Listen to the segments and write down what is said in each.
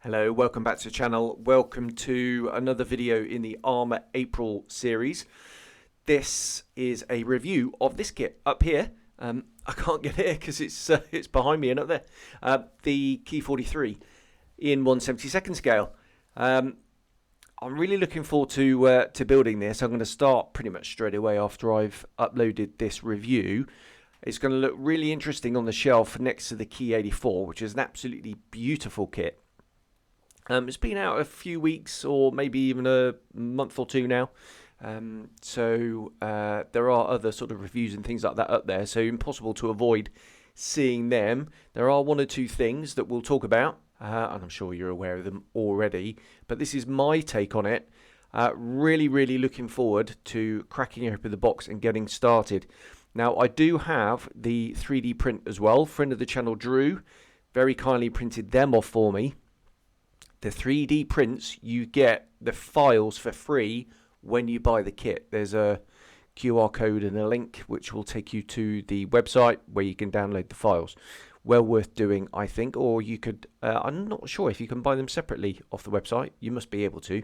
Hello, welcome back to the channel. Welcome to another video in the Arma April series. This is a review of this kit up here. I can't get it here because it's behind me and up there. The Key 43 in 1/72 scale. I'm really looking forward to building this. I'm going to start pretty much straight away after I've uploaded this review. It's going to look really interesting on the shelf next to the Key 84, which is an absolutely beautiful kit. It's been out a few weeks or maybe even a month or two now. So there are other sort of reviews and things like that up there, so impossible to avoid seeing them. There are one or two things that we'll talk about, and I'm sure you're aware of them already, but this is my take on it. Really looking forward to cracking open the box and getting started. Now, I do have the 3D print as well. Friend of the channel, Drew, very kindly printed them off for me. The 3D prints, you get the files for free when you buy the kit. There's a QR code and a link which will take you to the website where you can download the files. Well worth doing, I think, or you could, I'm not sure if you can buy them separately off the website. You must be able to.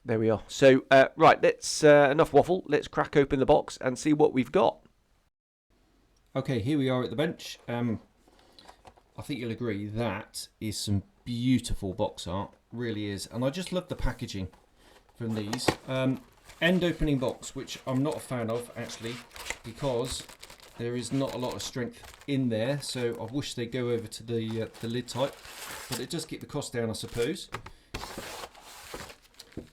There we are. So, right, let's, enough waffle. Let's crack open the box and see what we've got. Okay, here we are at the bench. I think you'll agree that is some beautiful box art, really is, and I just love the packaging from these. End opening box, which I'm not a fan of actually, because there is not a lot of strength in there, so I wish they'd go over to the lid type, but it does keep the cost down, I suppose.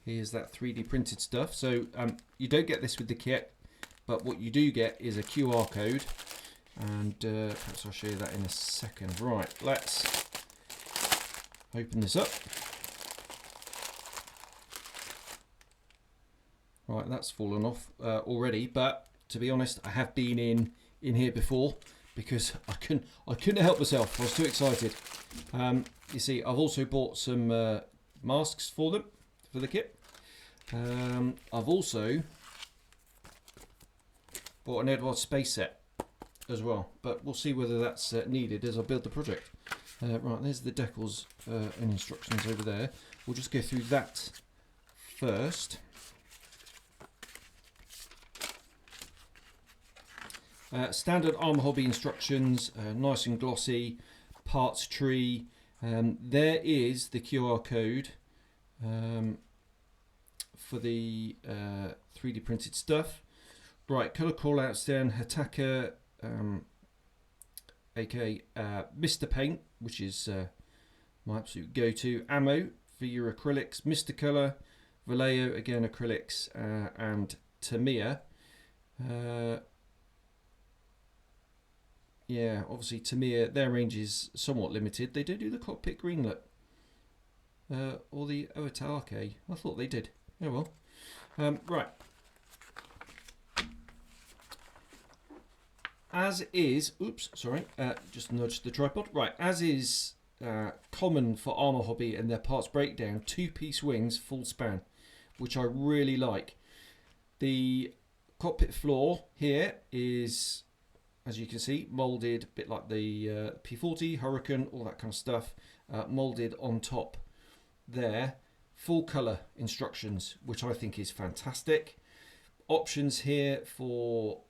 Here's that 3D printed stuff. So you don't get this with the kit, but what you do get is a QR code, and perhaps I'll show you that in a second. Right, let's open this up. Right, that's fallen off already, but to be honest, I have been in here before because I couldn't help myself. I was too excited. You see, I've also bought some masks for them, for the kit. I've also bought an Edward space set as well, but we'll see whether that's needed as I build the project. Right, there's the decals and instructions over there. We'll just go through that first. Standard Arma Hobby instructions, nice and glossy, parts tree. There is the QR code for the 3D printed stuff. Right, colour callouts then, Hataka, aka Mr. Paint, which is my absolute go-to. Ammo for your acrylics, Mr. Colour, Vallejo, again acrylics, and Tamiya. Yeah, obviously Tamiya, their range is somewhat limited. They do the cockpit greenlit. Or the Owatake. I thought they did. Oh well. Right. As is, oops, sorry, just nudged the tripod. Right, as is common for Arma Hobby and their parts breakdown, two-piece wings, full span, which I really like. The cockpit floor here is, as you can see, moulded, a bit like the P40, Hurricane, all that kind of stuff, moulded on top there. Full colour instructions, which I think is fantastic. Options here for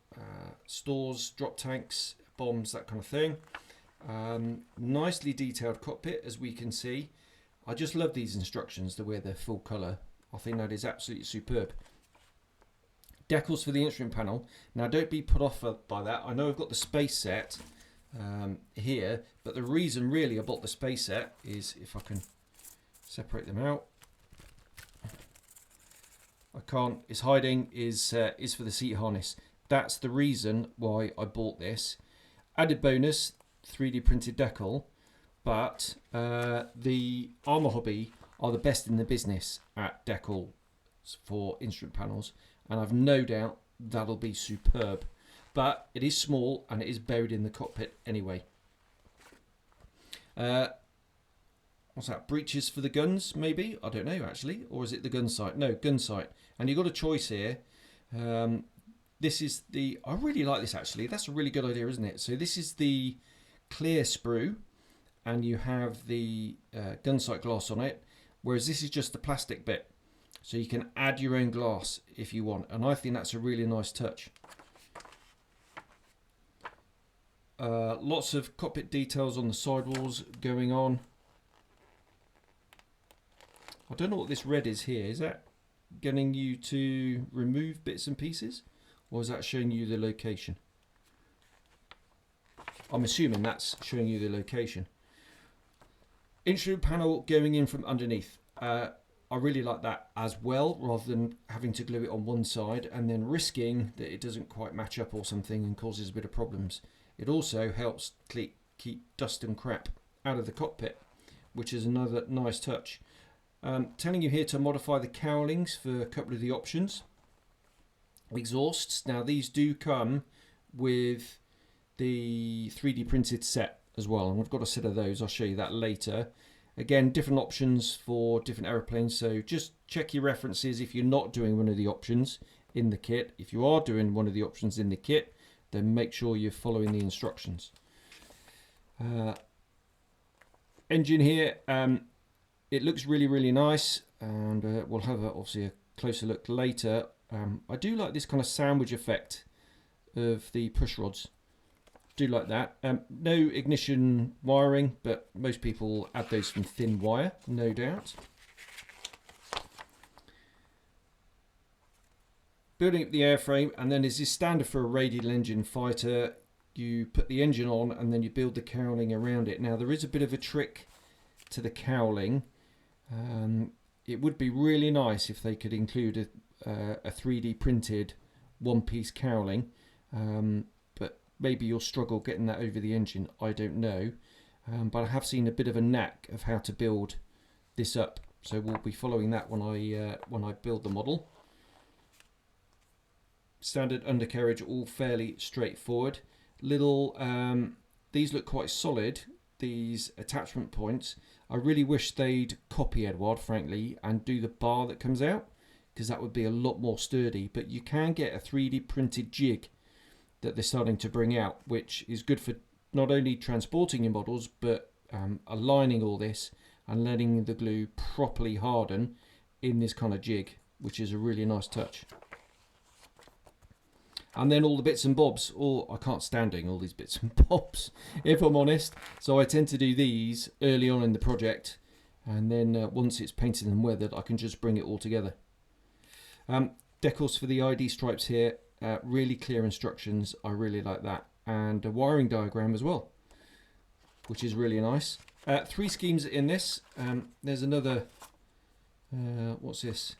stores, drop tanks, bombs, that kind of thing. Nicely detailed cockpit, as we can see. I just love these instructions, the way they're full colour. I think that is absolutely superb. Decals for the instrument panel. Now, don't be put off by that. I know I've got the space set here, but the reason really I bought the space set is, if I can separate them out, I can't, it's hiding, is for the seat harness. That's the reason why I bought this. Added bonus, 3D printed decal, but the Arma Hobby are the best in the business at decal for instrument panels, and I've no doubt that'll be superb. But it is small and it is buried in the cockpit anyway. What's that? Breeches for the guns, maybe? I don't know actually. Or is it the gun sight? No, gun sight. And you've got a choice here. This is the, I really like this actually. That's a really good idea, isn't it? So this is the clear sprue, and you have the gunsight glass on it, whereas this is just the plastic bit. So you can add your own glass if you want, and I think that's a really nice touch. Lots of cockpit details on the sidewalls going on. I don't know what this red is here. Is that getting you to remove bits and pieces, or is that showing you the location? I'm assuming that's showing you the location. Instrument panel going in from underneath. I really like that as well, rather than having to glue it on one side and then risking that it doesn't quite match up or something and causes a bit of problems. It also helps keep dust and crap out of the cockpit, which is another nice touch. Telling you here to modify the cowlings for a couple of the options. Exhausts, now these do come with the 3D printed set as well, and I've got a set of those. I'll show you that later. Again, different options for different aeroplanes, so just check your references if you're not doing one of the options in the kit. If you are doing one of the options in the kit, then make sure you're following the instructions. Engine here, it looks really nice, and we'll have obviously a closer look later. I do like this kind of sandwich effect of the push rods. Do like that. No ignition wiring, but most people add those from thin wire, no doubt. Building up the airframe, and then as is standard for a radial engine fighter, you put the engine on and then you build the cowling around it. Now there is a bit of a trick to the cowling. It would be really nice if they could include a 3D printed one-piece cowling. Maybe you'll struggle getting that over the engine, I don't know. But I have seen a bit of a knack of how to build this up. So we'll be following that when I build the model. Standard undercarriage, all fairly straightforward. These look quite solid, these attachment points. I really wish they'd copy Edward, frankly, and do the bar that comes out, because that would be a lot more sturdy. But you can get a 3D printed jig that they're starting to bring out, which is good for not only transporting your models, but aligning all this and letting the glue properly harden in this kind of jig, which is a really nice touch. And then all the bits and bobs, I can't stand doing all these bits and bobs, if I'm honest. So I tend to do these early on in the project, and then once it's painted and weathered, I can just bring it all together. Decals for the ID stripes here. Really clear instructions, I really like that, and a wiring diagram as well, which is really nice. 3 schemes in this. There's another, what's this?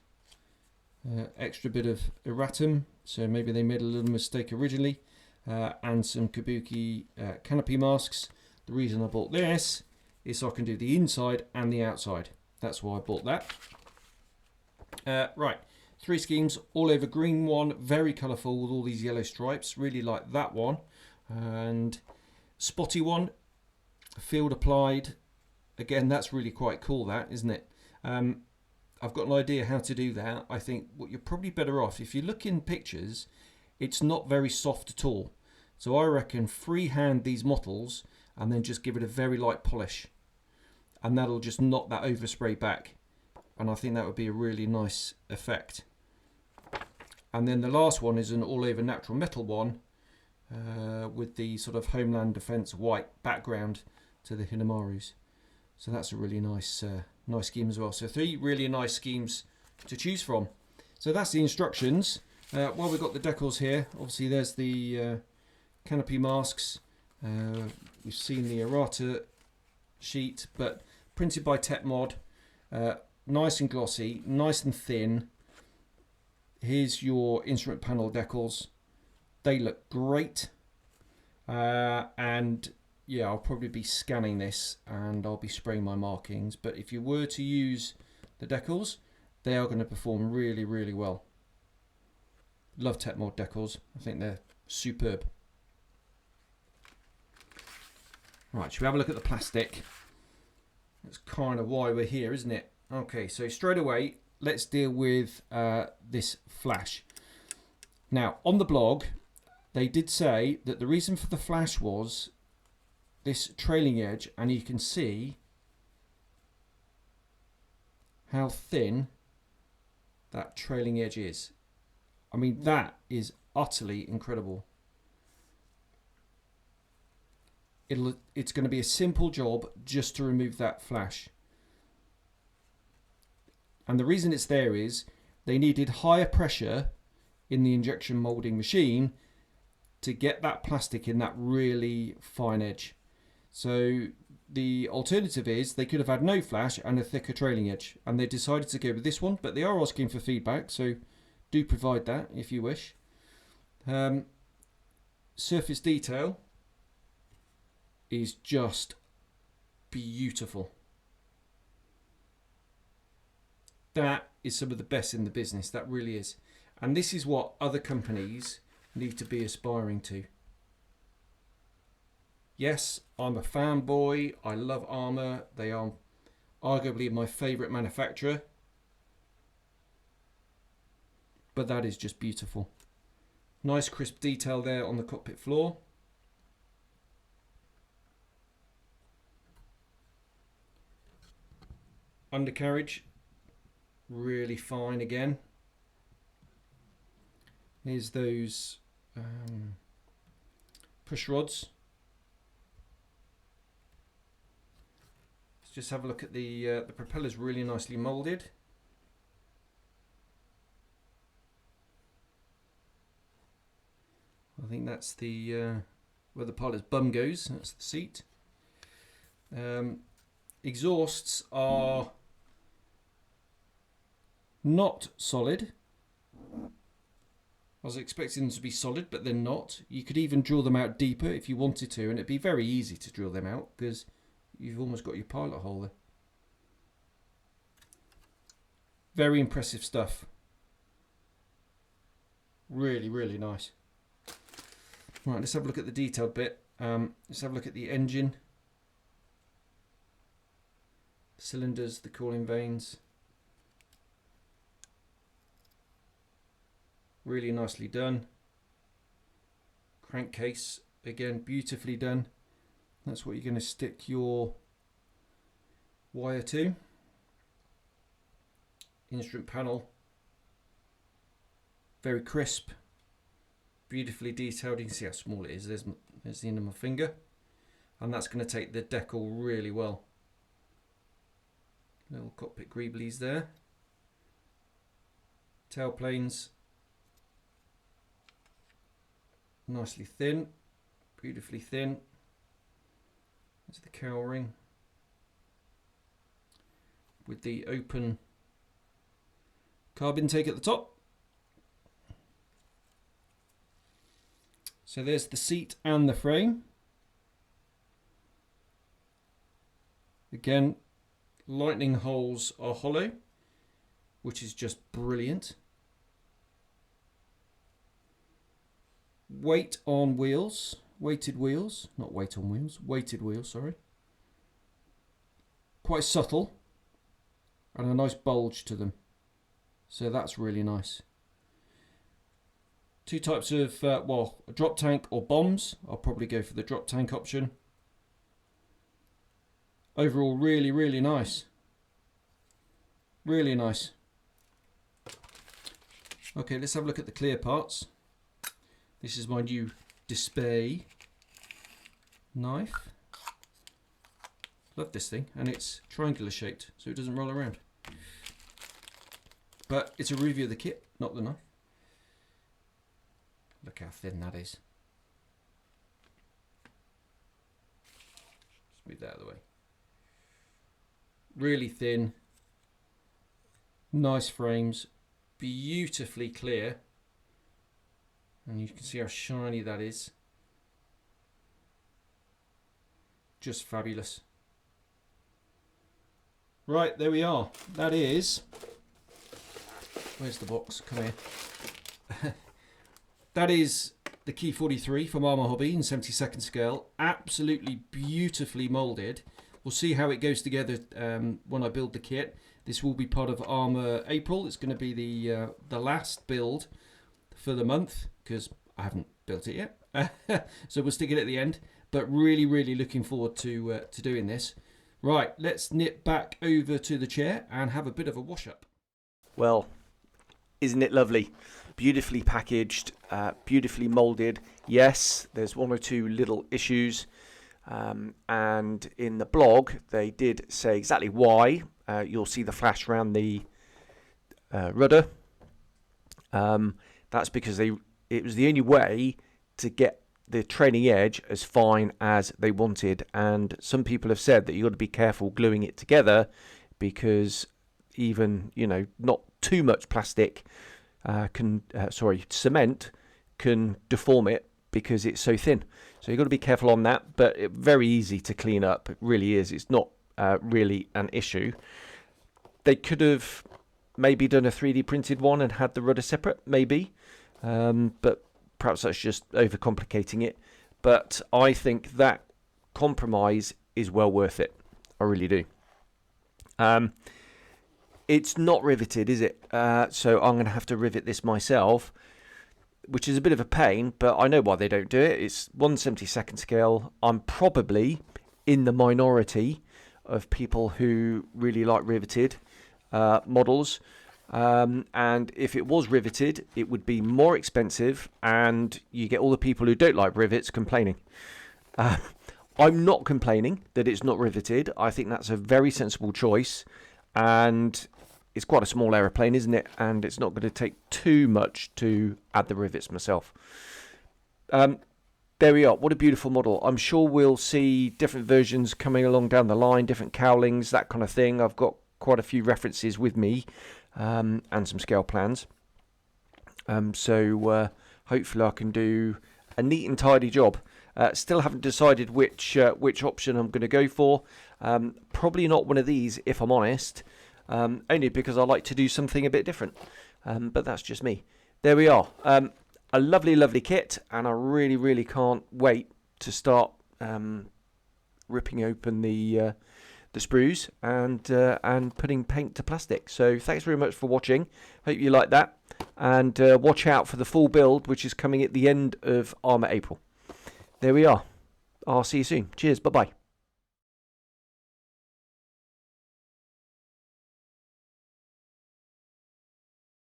Extra bit of erratum, so maybe they made a little mistake originally, and some kabuki canopy masks. The reason I bought this is so I can do the inside and the outside. That's why I bought that. Right. 3 schemes, all over green one, very colourful with all these yellow stripes. Really like that one. And spotty one, field applied. Again, that's really quite cool, that, isn't it? I've got an idea how to do that. I think what you're probably better off, if you look in pictures, it's not very soft at all. So I reckon freehand these models and then just give it a very light polish. And that'll just knock that overspray back. And I think that would be a really nice effect. And then the last one is an all-over natural metal one with the sort of Homeland Defence white background to the Hinamarus. So that's a really nice nice scheme as well. So 3 really nice schemes to choose from. So that's the instructions. While we've got the decals here, obviously there's the canopy masks. We've seen the errata sheet, but printed by Tetmod. Nice and glossy, nice and thin. Here's your instrument panel decals. They look great. And yeah, I'll probably be scanning this and I'll be spraying my markings. But if you were to use the decals, they are going to perform really well. Love Tetmod decals. I think they're superb. Right, should we have a look at the plastic? That's kind of why we're here, isn't it? Okay, so straight away, let's deal with this flash. Now, on the blog, they did say that the reason for the flash was this trailing edge, and you can see how thin that trailing edge is. I mean, that is utterly incredible. It's going to be a simple job just to remove that flash. And the reason it's there is they needed higher pressure in the injection molding machine to get that plastic in that really fine edge. So the alternative is they could have had no flash and a thicker trailing edge, and they decided to go with this one, but they are asking for feedback, so do provide that if you wish. Surface detail is just beautiful. That is some of the best in the business, that really is. And this is what other companies need to be aspiring to. Yes, I'm a fanboy. I love Arma. They are arguably my favourite manufacturer. But that is just beautiful. Nice crisp detail there on the cockpit floor. Undercarriage, really fine again. Here's those push rods. Let's just have a look at the propeller's really nicely moulded. I think that's the where the pilot's bum goes. That's the seat. Exhausts are not solid. I was expecting them to be solid, but they're not. You could even drill them out deeper if you wanted to, and it'd be very easy to drill them out because you've almost got your pilot hole there. Very impressive stuff. Really, really nice. Right, let's have a look at the detailed bit. Let's have a look at the engine. Cylinders, the cooling vanes. Really nicely done. Crankcase, again, beautifully done. That's what you're going to stick your wire to. Instrument panel, very crisp, beautifully detailed. You can see how small it is. There's the end of my finger, and that's going to take the decal really well. Little cockpit greeblies there. Tail planes, nicely thin, beautifully thin. There's the cowl ring with the open carb intake at the top. So there's the seat and the frame. Again, lightning holes are hollow, which is just brilliant. Weight on wheels, weighted wheels, not weight on wheels, weighted wheels, sorry. Quite subtle, and a nice bulge to them. So that's really nice. Two types of, well, a drop tank or bombs. I'll probably go for the drop tank option. Overall, really, really nice. Really nice. Okay, let's have a look at the clear parts. This is my new display knife. Love this thing, and it's triangular shaped, so it doesn't roll around. But it's a review of the kit, not the knife. Look how thin that is. Just move that out of the way. Really thin. Nice frames. Beautifully clear. And you can see how shiny that is. Just fabulous. Right, there we are. That is... Where's the box? Come here. That is the Key 43 from Arma Hobby in 72nd scale. Absolutely beautifully moulded. We'll see how it goes together when I build the kit. This will be part of Arma April. It's going to be the last build for the month because I haven't built it yet. So we'll stick it at the end. But really, really looking forward to doing this. Right, let's nip back over to the chair and have a bit of a wash up. Well, isn't it lovely? Beautifully packaged, beautifully moulded. Yes, there's one or two little issues. And in the blog, they did say exactly why. You'll see the flash around the rudder. That's because it was the only way to get the trailing edge as fine as they wanted. And some people have said that you've got to be careful gluing it together, because even, not too much plastic cement can deform it because it's so thin. So you've got to be careful on that, but very easy to clean up. It really is. It's not really an issue. They could have maybe done a 3D printed one and had the rudder separate, maybe. But perhaps that's just overcomplicating it. But I think that compromise is well worth it. I really do. It's not riveted, is it? So I'm going to have to rivet this myself, which is a bit of a pain, but I know why they don't do it. It's 1/72nd scale. I'm probably in the minority of people who really like riveted models. And if it was riveted, it would be more expensive, and you get all the people who don't like rivets complaining. I'm not complaining that it's not riveted. I think that's a very sensible choice, and it's quite a small aeroplane, isn't it? And it's not going to take too much to add the rivets myself. There we are. What a beautiful model. I'm sure we'll see different versions coming along down the line, different cowlings, that kind of thing. I've got quite a few references with me, and some scale plans. So hopefully I can do a neat and tidy job. Still haven't decided which option I'm going to go for. Probably not one of these, if I'm honest. Only because I like to do something a bit different. But that's just me. There we are. A lovely, lovely kit, and I really, really can't wait to start ripping open the sprues and putting paint to plastic. So thanks very much for watching. Hope you like that, and watch out for the full build, which is coming at the end of Arma April. There we are. I'll see you soon. Cheers. Bye bye.